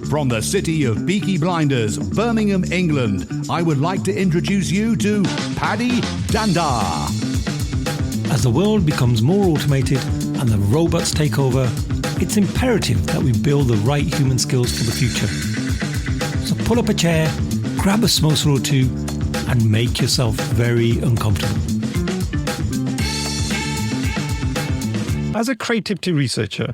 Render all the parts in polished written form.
From the city of Peaky Blinders, Birmingham, England, I would like to introduce you to Paddy Dandar. As the world becomes more automated and the robots take over, it's imperative that we build the right human skills for the future. So pull up a chair, grab a samosa or two, and make yourself very uncomfortable. As a creativity researcher,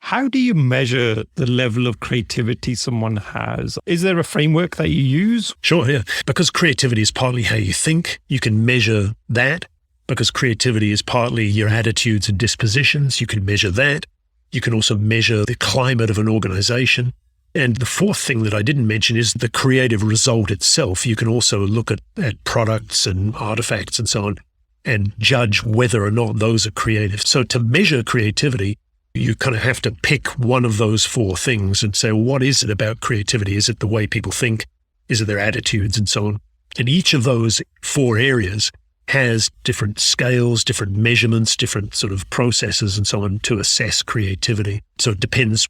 how do you measure the level of creativity someone has? Is there a framework that you use? Sure, yeah. Because creativity is partly how you think, you can measure that. Because creativity is partly your attitudes and dispositions, you can measure that. You can also measure the climate of an organization. And the fourth thing that I didn't mention is the creative result itself. You can also look at products and artifacts and so on and judge whether or not those are creative. So to measure creativity, you kind of have to pick one of those four things and say, well, what is it about creativity? Is it the way people think? Is it their attitudes and so on? And each of those four areas has different scales, different measurements, different sort of processes and so on to assess creativity. So it depends,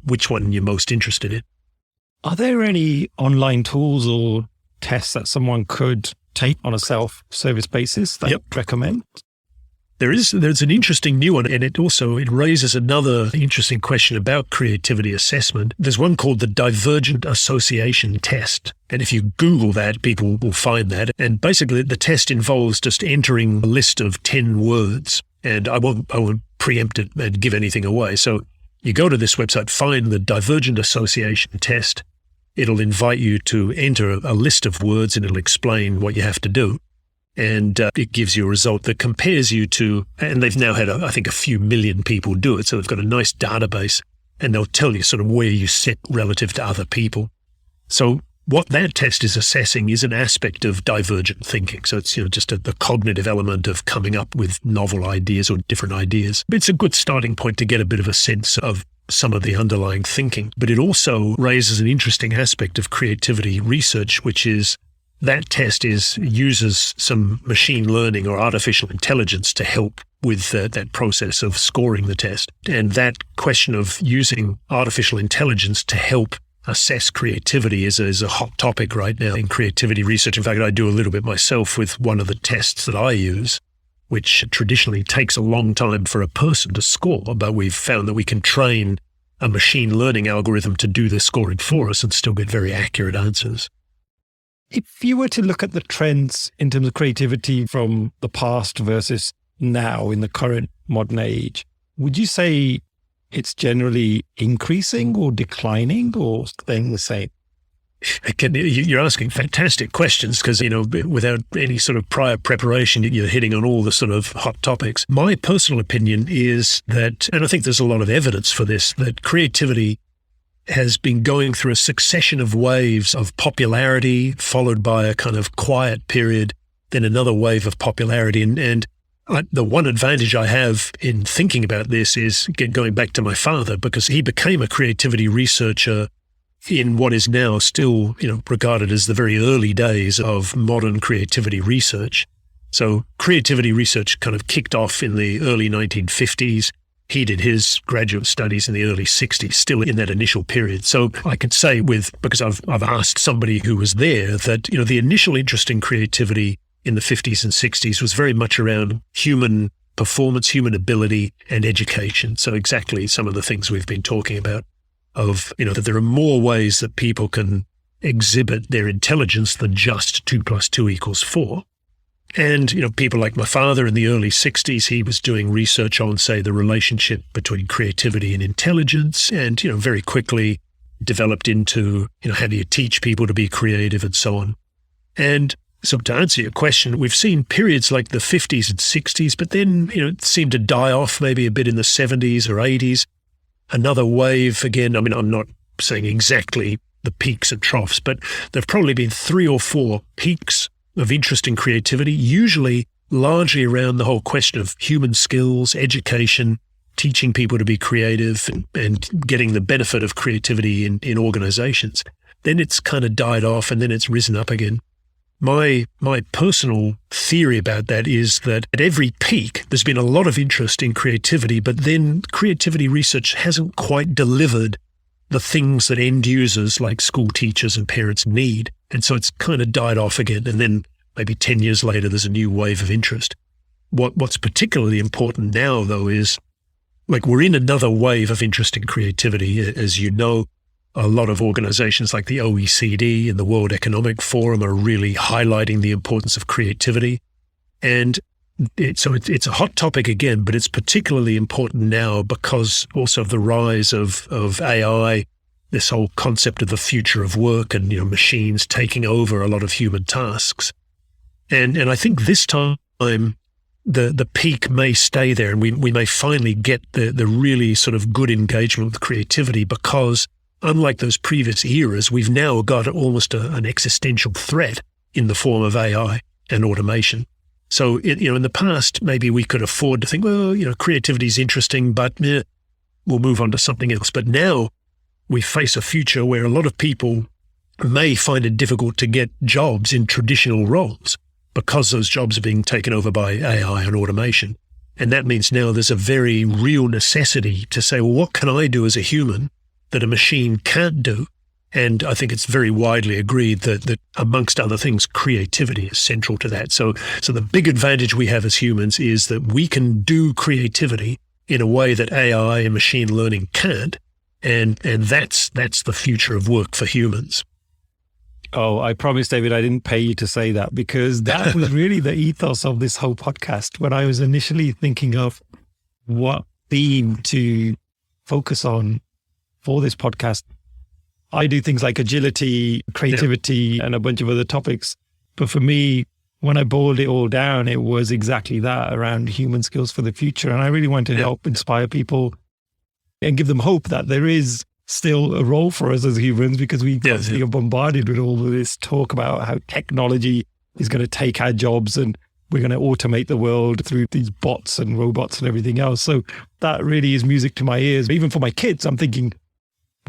which one you're most interested in. Are there any online tools or tests that someone could take on a self-service basis that you'd recommend? There's an interesting new one, and it raises another interesting question about creativity assessment. There's one called the Divergent Association Test. And if you Google that, people will find that. And basically the test involves just entering a list of 10 words. And I won't preempt it and give anything away. So you go to this website, find the Divergent Association Test. It'll invite you to enter a list of words and it'll explain what you have to do. And it gives you a result that compares you to, and they've now had, I think, a few million people do it. So they've got a nice database and they'll tell you sort of where you sit relative to other people. So what that test is assessing is an aspect of divergent thinking. So it's, just the cognitive element of coming up with novel ideas or different ideas. It's a good starting point to get a bit of a sense of some of the underlying thinking. But it also raises an interesting aspect of creativity research, which is that test uses some machine learning or artificial intelligence to help with that process of scoring the test. And that question of using artificial intelligence to help assess creativity is a hot topic right now in creativity research. In fact, I do a little bit myself with one of the tests that I use, which traditionally takes a long time for a person to score, but we've found that we can train a machine learning algorithm to do the scoring for us and still get very accurate answers. If you were to look at the trends in terms of creativity from the past versus now in the current modern age, would you say it's generally increasing or declining or staying the same? Again, you're asking fantastic questions because, without any sort of prior preparation, you're hitting on all the sort of hot topics. My personal opinion is that, and I think there's a lot of evidence for this, that creativity has been going through a succession of waves of popularity, followed by a kind of quiet period, then another wave of popularity. And the one advantage I have in thinking about this is going back to my father, because he became a creativity researcher in what is now still, regarded as the very early days of modern creativity research. So creativity research kind of kicked off in the early 1950s. He did his graduate studies in the early 60s, still in that initial period. So I could say because I've asked somebody who was there that, the initial interest in creativity in the 50s and 60s was very much around human performance, human ability, and education. So exactly some of the things we've been talking about of, that there are more ways that people can exhibit their intelligence than just 2 + 2 = 4. And, people like my father in the early 60s, he was doing research on, say, the relationship between creativity and intelligence and, very quickly developed into, how do you teach people to be creative and so on. And so to answer your question, we've seen periods like the 50s and 60s, but then, it seemed to die off maybe a bit in the 70s or 80s. Another wave again, I'm not saying exactly the peaks and troughs, but there've probably been 3 or 4 peaks of interest in creativity, usually largely around the whole question of human skills, education, teaching people to be creative and getting the benefit of creativity in organizations. Then it's kind of died off and then it's risen up again. My personal theory about that is that at every peak, there's been a lot of interest in creativity, but then creativity research hasn't quite delivered the things that end users like school teachers and parents need. And so it's kind of died off again. And then maybe 10 years later, there's a new wave of interest. What's particularly important now, though, is like we're in another wave of interest in creativity. As you know, a lot of organizations like the OECD and the World Economic Forum are really highlighting the importance of creativity. And it's a hot topic again, but it's particularly important now because also of the rise of AI, this whole concept of the future of work and, machines taking over a lot of human tasks. And I think this time the peak may stay there, and we may finally get the really sort of good engagement with creativity because unlike those previous eras, we've now got almost an existential threat in the form of AI and automation. So, in the past, maybe we could afford to think, well, creativity is interesting, but we'll move on to something else. But now we face a future where a lot of people may find it difficult to get jobs in traditional roles because those jobs are being taken over by AI and automation. And that means now there's a very real necessity to say, well, what can I do as a human that a machine can't do? And I think it's very widely agreed that amongst other things, creativity is central to that. So the big advantage we have as humans is that we can do creativity in a way that AI and machine learning can't. And that's the future of work for humans. Oh, I promise, David, I didn't pay you to say that because that was really the ethos of this whole podcast. When I was initially thinking of what theme to focus on for this podcast, I do things like agility, creativity, and a bunch of other topics. But for me, when I boiled it all down, it was exactly that around human skills for the future. And I really want to help inspire people and give them hope that there is still a role for us as humans, because we constantly are bombarded with all of this talk about how technology is going to take our jobs and we're going to automate the world through these bots and robots and everything else. So that really is music to my ears. Even for my kids, I'm thinking,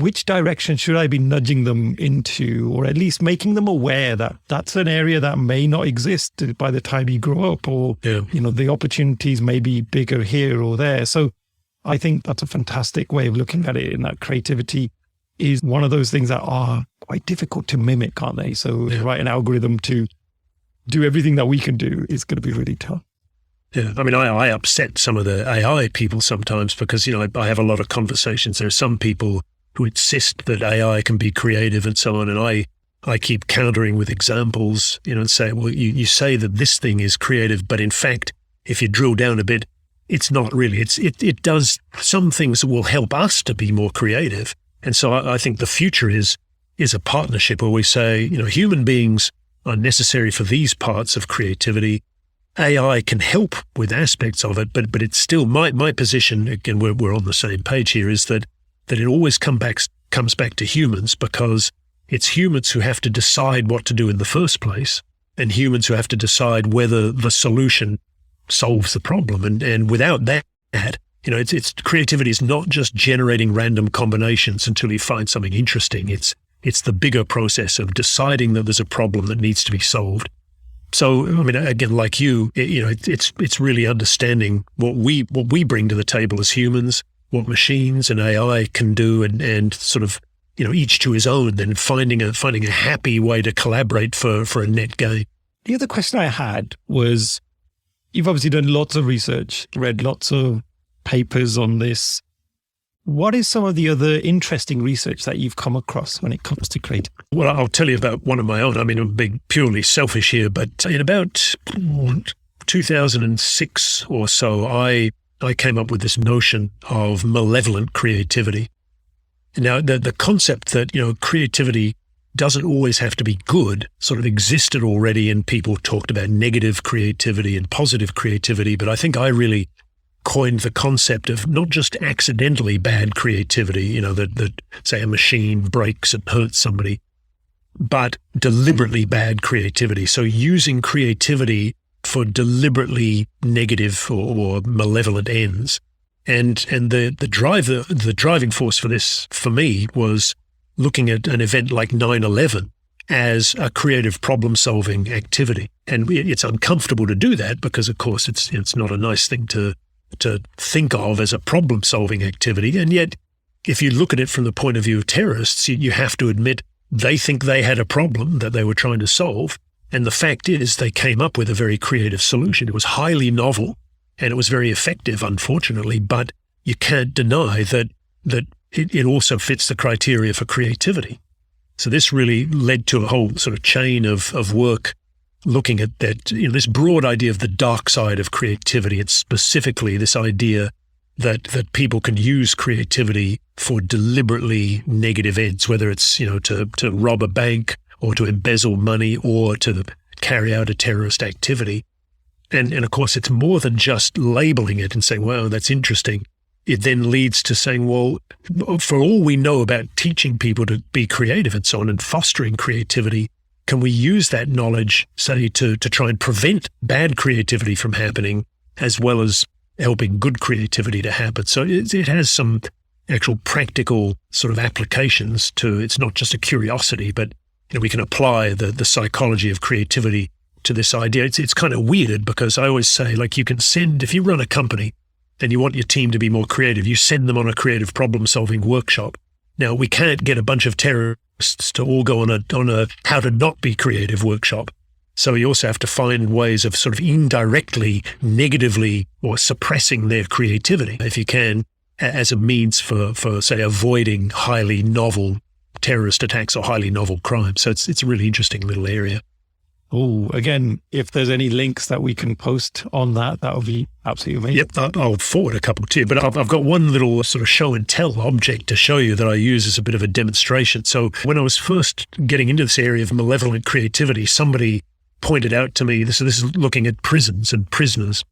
which direction should I be nudging them into, or at least making them aware that that's an area that may not exist by the time you grow up, or, the opportunities may be bigger here or there. So I think that's a fantastic way of looking at it, in that creativity is one of those things that are quite difficult to mimic, aren't they? So to write an algorithm to do everything that we can do is going to be really tough. Yeah, I mean, I upset some of the AI people sometimes because, I have a lot of conversations. There are some people who insist that AI can be creative and so on, and I keep countering with examples, and say, well, you say that this thing is creative, but in fact, if you drill down a bit, it's not really. It does some things that will help us to be more creative. And so I think the future is a partnership where we say, human beings are necessary for these parts of creativity. AI can help with aspects of it, but it's still my position, again, we're on the same page here, is that it always comes back to humans, because it's humans who have to decide what to do in the first place, and humans who have to decide whether the solution solves the problem. And without that, it's creativity is not just generating random combinations until you find something interesting. It's the bigger process of deciding that there's a problem that needs to be solved. So, I mean, again, like it's really understanding what we bring to the table as humans, what machines and AI can do, and sort of, each to his own, then finding a happy way to collaborate for a net gain. The other question I had was, you've obviously done lots of research, read lots of papers on this. What is some of the other interesting research that you've come across when it comes to creativity? Well, I'll tell you about one of my own. I mean, I'm being purely selfish here, but in about 2006 or so, I came up with this notion of malevolent creativity. Now, the concept that, creativity doesn't always have to be good sort of existed already, and people talked about negative creativity and positive creativity. But I think I really coined the concept of not just accidentally bad creativity, that say a machine breaks and hurts somebody, but deliberately bad creativity. So using creativity for deliberately negative or malevolent ends. And the driving force for this, for me, was looking at an event like 9/11 as a creative problem-solving activity. And it's uncomfortable to do that because, of course, it's not a nice thing to think of as a problem-solving activity. And yet, if you look at it from the point of view of terrorists, you have to admit they think they had a problem that they were trying to solve. And the fact is they came up with a very creative solution. It was highly novel and it was very effective, unfortunately, but you can't deny that it also fits the criteria for creativity. So this really led to a whole sort of chain of work looking at that, this broad idea of the dark side of creativity. It's specifically this idea that people can use creativity for deliberately negative ends, whether it's, to rob a bank or to embezzle money or to carry out a terrorist activity. And of course, it's more than just labeling it and saying, wow, that's interesting. It then leads to saying, well, for all we know about teaching people to be creative and so on and fostering creativity, can we use that knowledge, say, to try and prevent bad creativity from happening, as well as helping good creativity to happen? So it has some actual practical sort of applications to, it's not just a curiosity, but we can apply the psychology of creativity to this idea. It's kind of weird because I always say, like, you can send, if you run a company and you want your team to be more creative, you send them on a creative problem-solving workshop. Now, we can't get a bunch of terrorists to all go on a how to not be creative workshop. So you also have to find ways of sort of indirectly, negatively, or suppressing their creativity, if you can, as a means for say, avoiding highly novel terrorist attacks or highly novel crimes. So it's a really interesting little area. Oh, again, if there's any links that we can post on that would be absolutely amazing. Yep, I'll forward a couple too, but I've got one little sort of show and tell object to show you that I use as a bit of a demonstration. So when I was first getting into this area of malevolent creativity, somebody pointed out to me, this is looking at prisons and prisoners.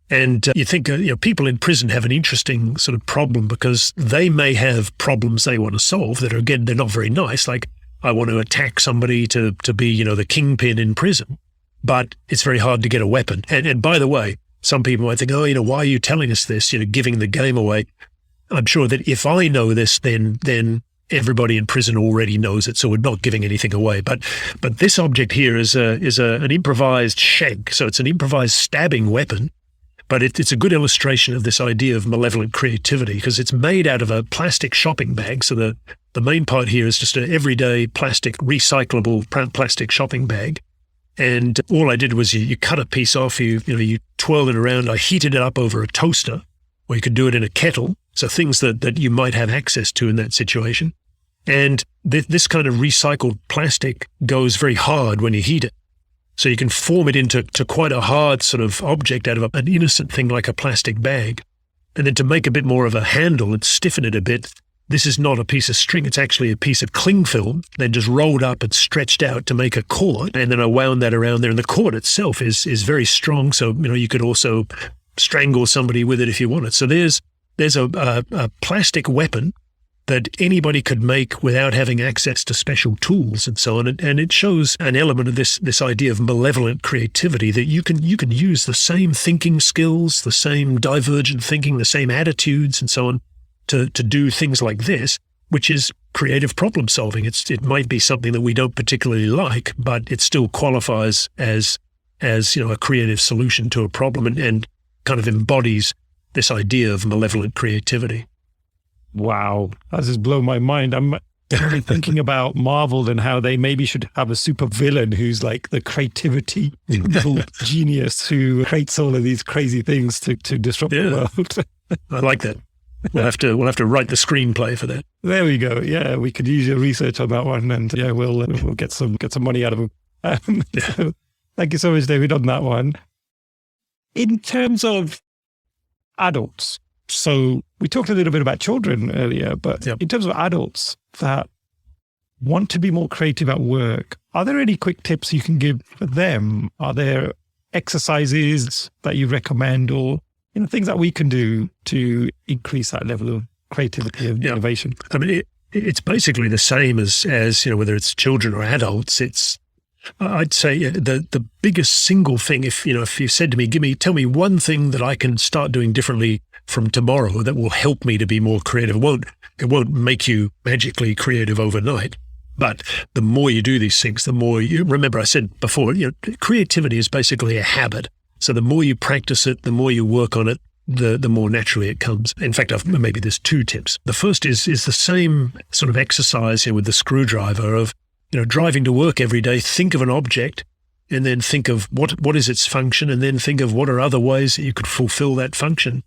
And you think, people in prison have an interesting sort of problem because they may have problems they want to solve that are, again, they're not very nice. Like, I want to attack somebody to be, the kingpin in prison, but it's very hard to get a weapon. And by the way, some people might think, why are you telling us this, giving the game away? I'm sure that if I know this, then everybody in prison already knows it, so we're not giving anything away. But this object here is an improvised shank. So it's an improvised stabbing weapon, but it's a good illustration of this idea of malevolent creativity because it's made out of a plastic shopping bag. So the main part here is just an everyday plastic, recyclable plastic shopping bag. And all I did was you cut a piece off, you twirl it around. I heated it up over a toaster, or you could do it in a kettle. So things that you might have access to in that situation. And this kind of recycled plastic goes very hard when you heat it. So you can form it into quite a hard sort of object out of an innocent thing like a plastic bag. And then to make a bit more of a handle and stiffen it a bit, this is not a piece of string, it's actually a piece of cling film, then just rolled up and stretched out to make a cord. And then I wound that around there. And the cord itself is very strong. So, you could also strangle somebody with it if you wanted. So there's a plastic weapon that anybody could make without having access to special tools and so on. And it shows an element of this idea of malevolent creativity, that you can use the same thinking skills, the same divergent thinking, the same attitudes and so on to do things like this, which is creative problem solving. It might be something that we don't particularly like, but it still qualifies as a creative solution to a problem and kind of embodies this idea of malevolent creativity. Wow, that just blown my mind. I'm really thinking about Marvel and how they maybe should have a super villain who's like the creativity genius who creates all of these crazy things to disrupt the world. I like that. We'll have to write the screenplay for that. There we go. Yeah, we could use your research on that one, and we'll get some money out of them. So, thank you so much, David, on that one. In terms of adults, so we talked a little bit about children earlier, but in terms of adults that want to be more creative at work, are there any quick tips you can give for them? Are there exercises that you recommend, or things that we can do to increase that level of creativity and innovation? I mean, it's basically the same as whether it's children or adults. I'd say the biggest single thing, if you said to me, tell me one thing that I can start doing differently from tomorrow that will help me to be more creative. It won't make you magically creative overnight, but the more you do these things, the more you remember. I said before, creativity is basically a habit. So the more you practice it, the more you work on it, the more naturally it comes. In fact, maybe there's two tips. The first is the same sort of exercise here with the screwdriver of, driving to work every day. Think of an object and then think of what is its function, and then think of what are other ways that you could fulfill that function.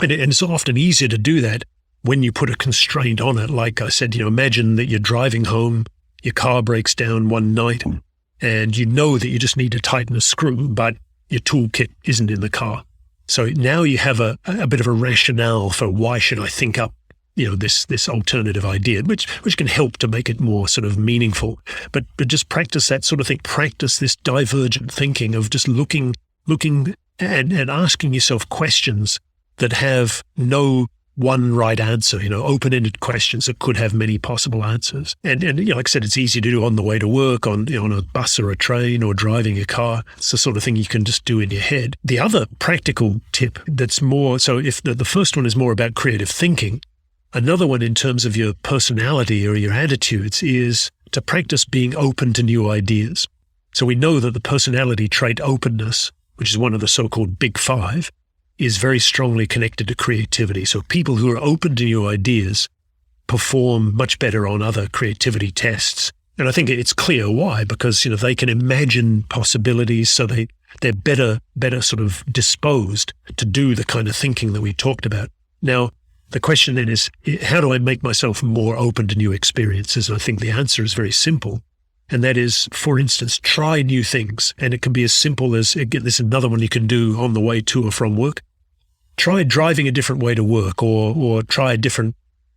And it's often easier to do that when you put a constraint on it. Like I said, imagine that you're driving home, your car breaks down one night, and you know that you just need to tighten a screw, but your toolkit isn't in the car. So now you have a bit of a rationale for why should I think up, this alternative idea, which can help to make it more sort of meaningful. But just practice that sort of thing. Practice this divergent thinking of just looking and asking yourself questions that have no one right answer, open-ended questions that could have many possible answers. And like I said, it's easy to do on the way to work, on a bus or a train or driving a car. It's the sort of thing you can just do in your head. The other practical tip that's more, so if the first one is more about creative thinking, another one in terms of your personality or your attitudes is to practice being open to new ideas. So we know that the personality trait openness, which is one of the so-called big five, is very strongly connected to creativity. So people who are open to new ideas perform much better on other creativity tests. And I think it's clear why, because, they can imagine possibilities, so they're better sort of disposed to do the kind of thinking that we talked about. Now, the question then is, how do I make myself more open to new experiences? And I think the answer is very simple. And that is, for instance, try new things. And it can be as simple as, again, this is another one you can do on the way to or from work. Try driving a different way to work, or try a different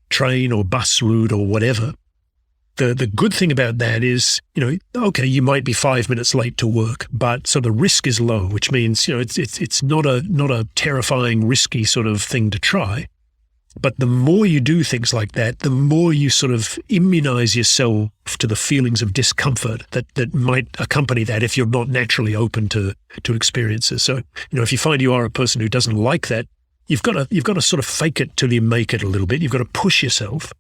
train or bus route or whatever. The good thing about that is, okay, you might be 5 minutes late to work, but so the risk is low, which means, it's not a terrifying, risky sort of thing to try. But the more you do things like that, the more you sort of immunize yourself to the feelings of discomfort that might accompany that if you're not naturally open to experiences. So, if you find you are a person who doesn't like that, you've got to sort of fake it till you make it a little bit. You've got to push yourself.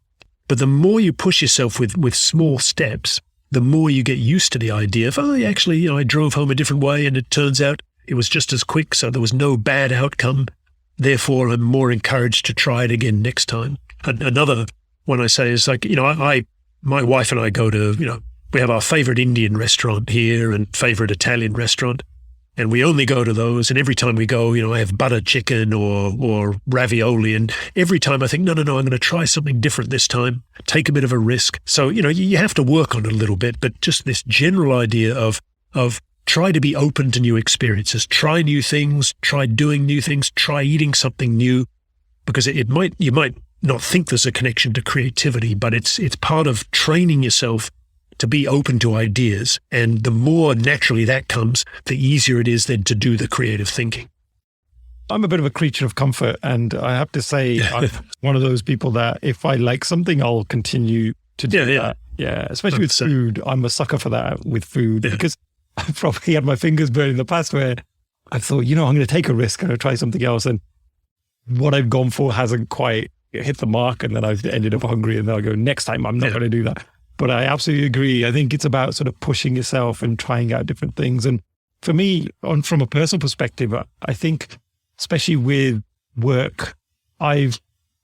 But the more you push yourself with small steps, the more you get used to the idea of, actually, I drove home a different way and it turns out it was just as quick, so there was no bad outcome. Therefore, I'm more encouraged to try it again next time. Another one I say is like, my wife and I go to, we have our favorite Indian restaurant here and favorite Italian restaurant, and we only go to those. And every time we go, I have butter chicken or ravioli. And every time I think, no, I'm going to try something different this time, take a bit of a risk. So, you have to work on it a little bit, but just this general idea of try to be open to new experiences, try new things, try doing new things, try eating something new, because you might not think there's a connection to creativity, but it's part of training yourself to be open to ideas. And the more naturally that comes, the easier it is then to do the creative thinking. I'm a bit of a creature of comfort, and I have to say, I'm one of those people that if I like something, I'll continue to do that. Yeah, especially with food. I'm a sucker for that with food, because I've probably had my fingers burned in the past where I thought, I'm going to take a risk, I'm going to try something else. And what I've gone for hasn't quite hit the mark. And then I've ended up hungry, and then I go, next time I'm not going to do that. But I absolutely agree. I think it's about sort of pushing yourself and trying out different things. And for me, from a personal perspective, I think, especially with work, I've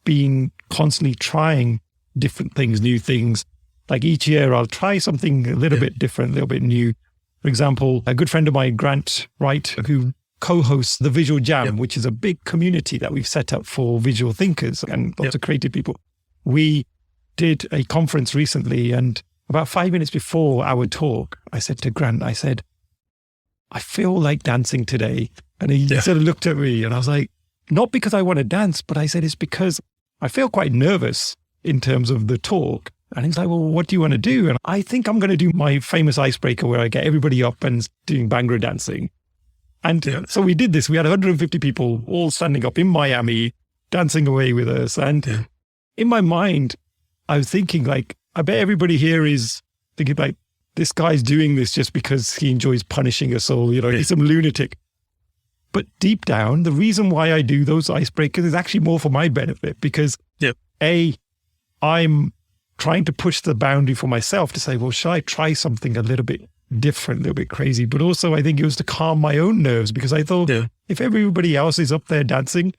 been constantly trying different things, new things. Like each year I'll try something a little bit different, a little bit new. For example, a good friend of mine, Grant Wright, who co-hosts the Visual Jam, which is a big community that we've set up for visual thinkers and lots of creative people. We did a conference recently, and about 5 minutes before our talk, I said to Grant, I feel like dancing today. And he sort of looked at me, and I was like, not because I want to dance, but I said, it's because I feel quite nervous in terms of the talk. And he's like, well, what do you want to do? And I think I'm going to do my famous icebreaker where I get everybody up and doing Bhangra dancing. And so we did this. We had 150 people all standing up in Miami, dancing away with us. And in my mind, I was thinking like, I bet everybody here is thinking like, this guy's doing this just because he enjoys punishing us all, he's some lunatic. But deep down, the reason why I do those icebreakers is actually more for my benefit, because I'm trying to push the boundary for myself to say, well, shall I try something a little bit different, a little bit crazy? But also I think it was to calm my own nerves, because I thought if everybody else is up there dancing,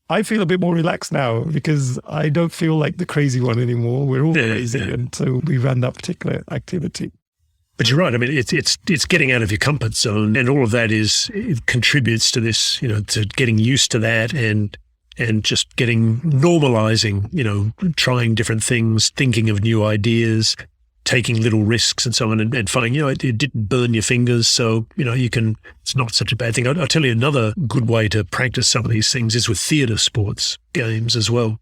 I feel a bit more relaxed now because I don't feel like the crazy one anymore. We're all crazy. And so we ran that particular activity. But you're right. I mean, it's getting out of your comfort zone, and all of that it contributes to this, to getting used to that and just normalizing, trying different things, thinking of new ideas, taking little risks and so on, and finding, it didn't burn your fingers. So, it's not such a bad thing. I'll tell you another good way to practice some of these things is with theatre sports games as well.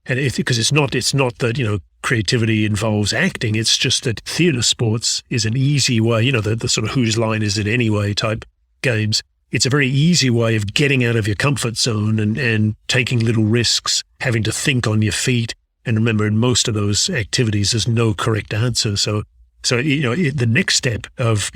And because it's not that, creativity involves acting. It's just that theatre sports is an easy way, the sort of whose line is it anyway type games. It's a very easy way of getting out of your comfort zone and taking little risks, having to think on your feet. And remember, in most of those activities, there's no correct answer. So the next step of,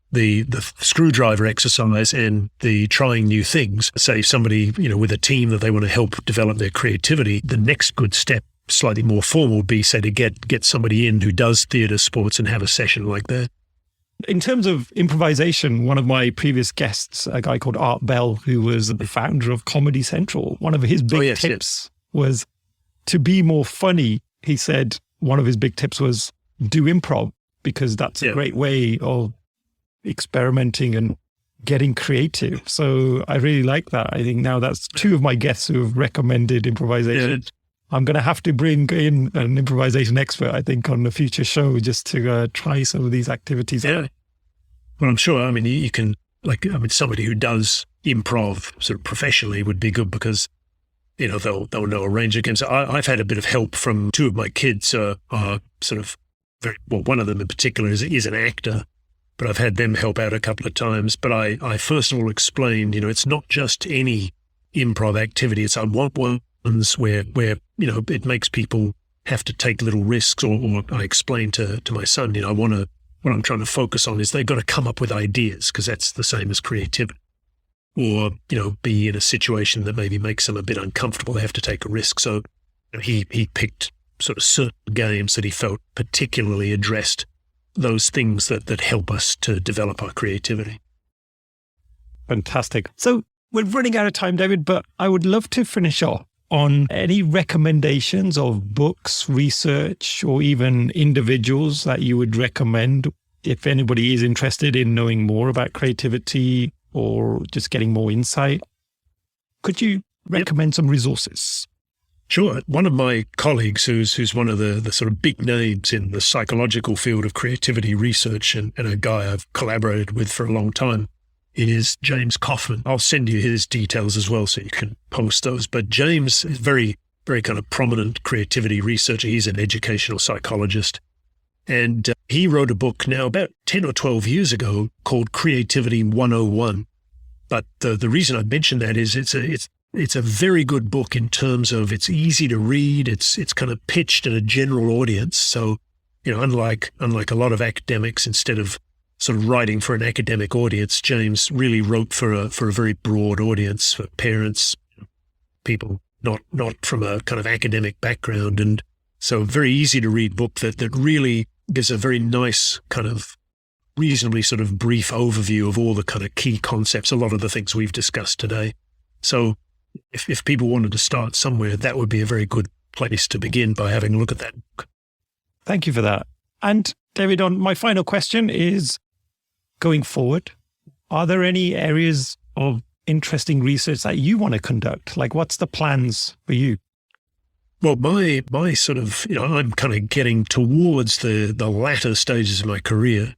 the screwdriver exercise and the trying new things, say somebody, with a team that they want to help develop their creativity, the next good step, slightly more formal, would be, say, to get somebody in who does theatre sports and have a session like that. In terms of improvisation, one of my previous guests, a guy called Art Bell, who was the founder of Comedy Central, one of his big tips was to be more funny. He said one of his big tips was do improv, because that's a great way of experimenting and getting creative. So I really like that. I think now that's two of my guests who have recommended improvisation. I'm going to have to bring in an improvisation expert, I think, on a future show just to try some of these activities. Yeah. Well, I'm sure, you can, somebody who does improv sort of professionally would be good because, they'll know a range of games. I've had a bit of help from two of my kids, are sort of one of them in particular is an actor, but I've had them help out a couple of times. But I first of all explained, it's not just any improv activity. I want ones where it makes people have to take little risks, or I explained to my son, what I'm trying to focus on is they've got to come up with ideas, because that's the same as creativity. Or, be in a situation that maybe makes them a bit uncomfortable. They have to take a risk. So he picked sort of certain games that he felt particularly addressed those things that help us to develop our creativity. Fantastic. So we're running out of time, David, but I would love to finish off on any recommendations of books, research, or even individuals that you would recommend if anybody is interested in knowing more about creativity or just getting more insight. Could you recommend some resources? Sure. One of my colleagues who's one of the sort of big names in the psychological field of creativity research and a guy I've collaborated with for a long time is James Kaufman. I'll send you his details as well so you can post those. But James is very, very kind of prominent creativity researcher. He's an educational psychologist. And he wrote a book now about 10 or 12 years ago called Creativity 101. But the reason I mention that is it's a very good book in terms of it's easy to read. It's kind of pitched at a general audience. So, unlike a lot of academics, instead of sort of writing for an academic audience, James really wrote for a very broad audience, for parents, people not from a kind of academic background. And so a very easy to read book that really gives a very nice kind of reasonably sort of brief overview of all the kind of key concepts, a lot of the things we've discussed today. So if people wanted to start somewhere, that would be a very good place to begin, by having a look at that book. Thank you for that. And David, on my final question is, going forward, are there any areas of interesting research that you want to conduct? Like, what's the plans for you? Well, my sort of, I'm kind of getting towards the latter stages of my career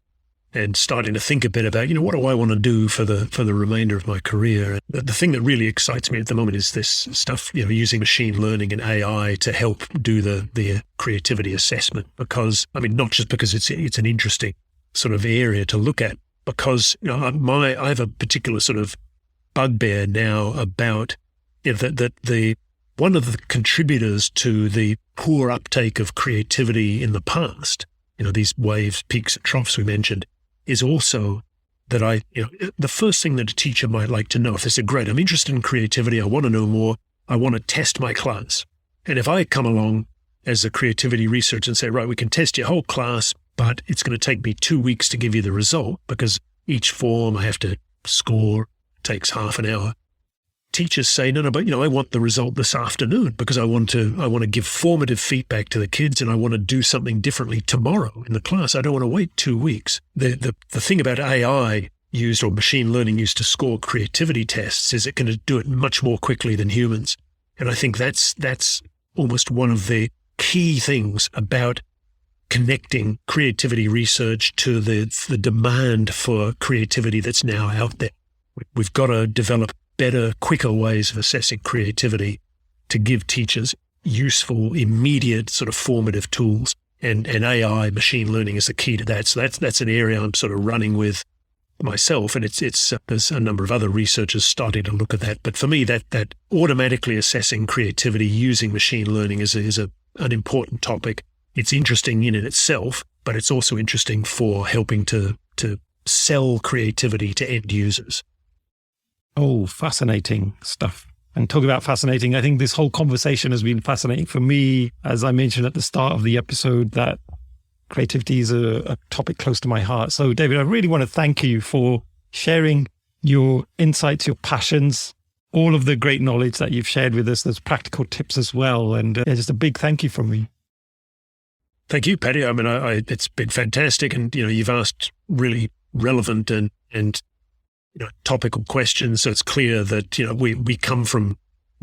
and starting to think a bit about, what do I want to do for the remainder of my career? And the thing that really excites me at the moment is this stuff, using machine learning and AI to help do the creativity assessment. Because, not just because it's an interesting sort of area to look at, because I have a particular sort of bugbear now about that one of the contributors to the poor uptake of creativity in the past, these waves, peaks and troughs we mentioned, is also that the first thing that a teacher might like to know, if they say, great, I'm interested in creativity, I want to know more, I want to test my class. And if I come along as a creativity researcher and say, right, we can test your whole class, but it's going to take me 2 weeks to give you the result because each form I have to score, takes half an hour. teachers say, no, but I want the result this afternoon because I want to give formative feedback to the kids, and I want to do something differently tomorrow in the class. I don't want to wait 2 weeks. The thing about AI used, or machine learning used to score creativity tests, is it can do it much more quickly than humans. And I think that's almost one of the key things about connecting creativity research to the demand for creativity that's now out there. We've got to develop better, quicker ways of assessing creativity to give teachers useful, immediate sort of formative tools. And AI, machine learning, is the key to that. So that's an area I'm sort of running with myself, and it's there's a number of other researchers starting to look at that. But for me, that automatically assessing creativity using machine learning is an important topic. It's interesting in itself, but it's also interesting for helping to sell creativity to end users. Oh, fascinating stuff. And talk about fascinating, I think this whole conversation has been fascinating for me. As I mentioned at the start of the episode, that creativity is a topic close to my heart. So, David, I really want to thank you for sharing your insights, your passions, all of the great knowledge that you've shared with us. There's practical tips as well. And just a big thank you from me. Thank you, Paddy. I mean, it's been fantastic. And, you've asked really relevant and topical questions. So it's clear that, we come from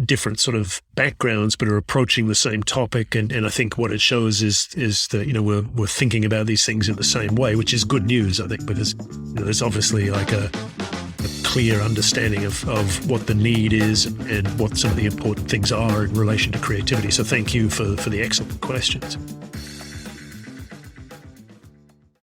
different sort of backgrounds, but are approaching the same topic. And I think what it shows is that, we're thinking about these things in the same way, which is good news, I think, because there's obviously like a clear understanding of what the need is and what some of the important things are in relation to creativity. So thank you for the excellent questions.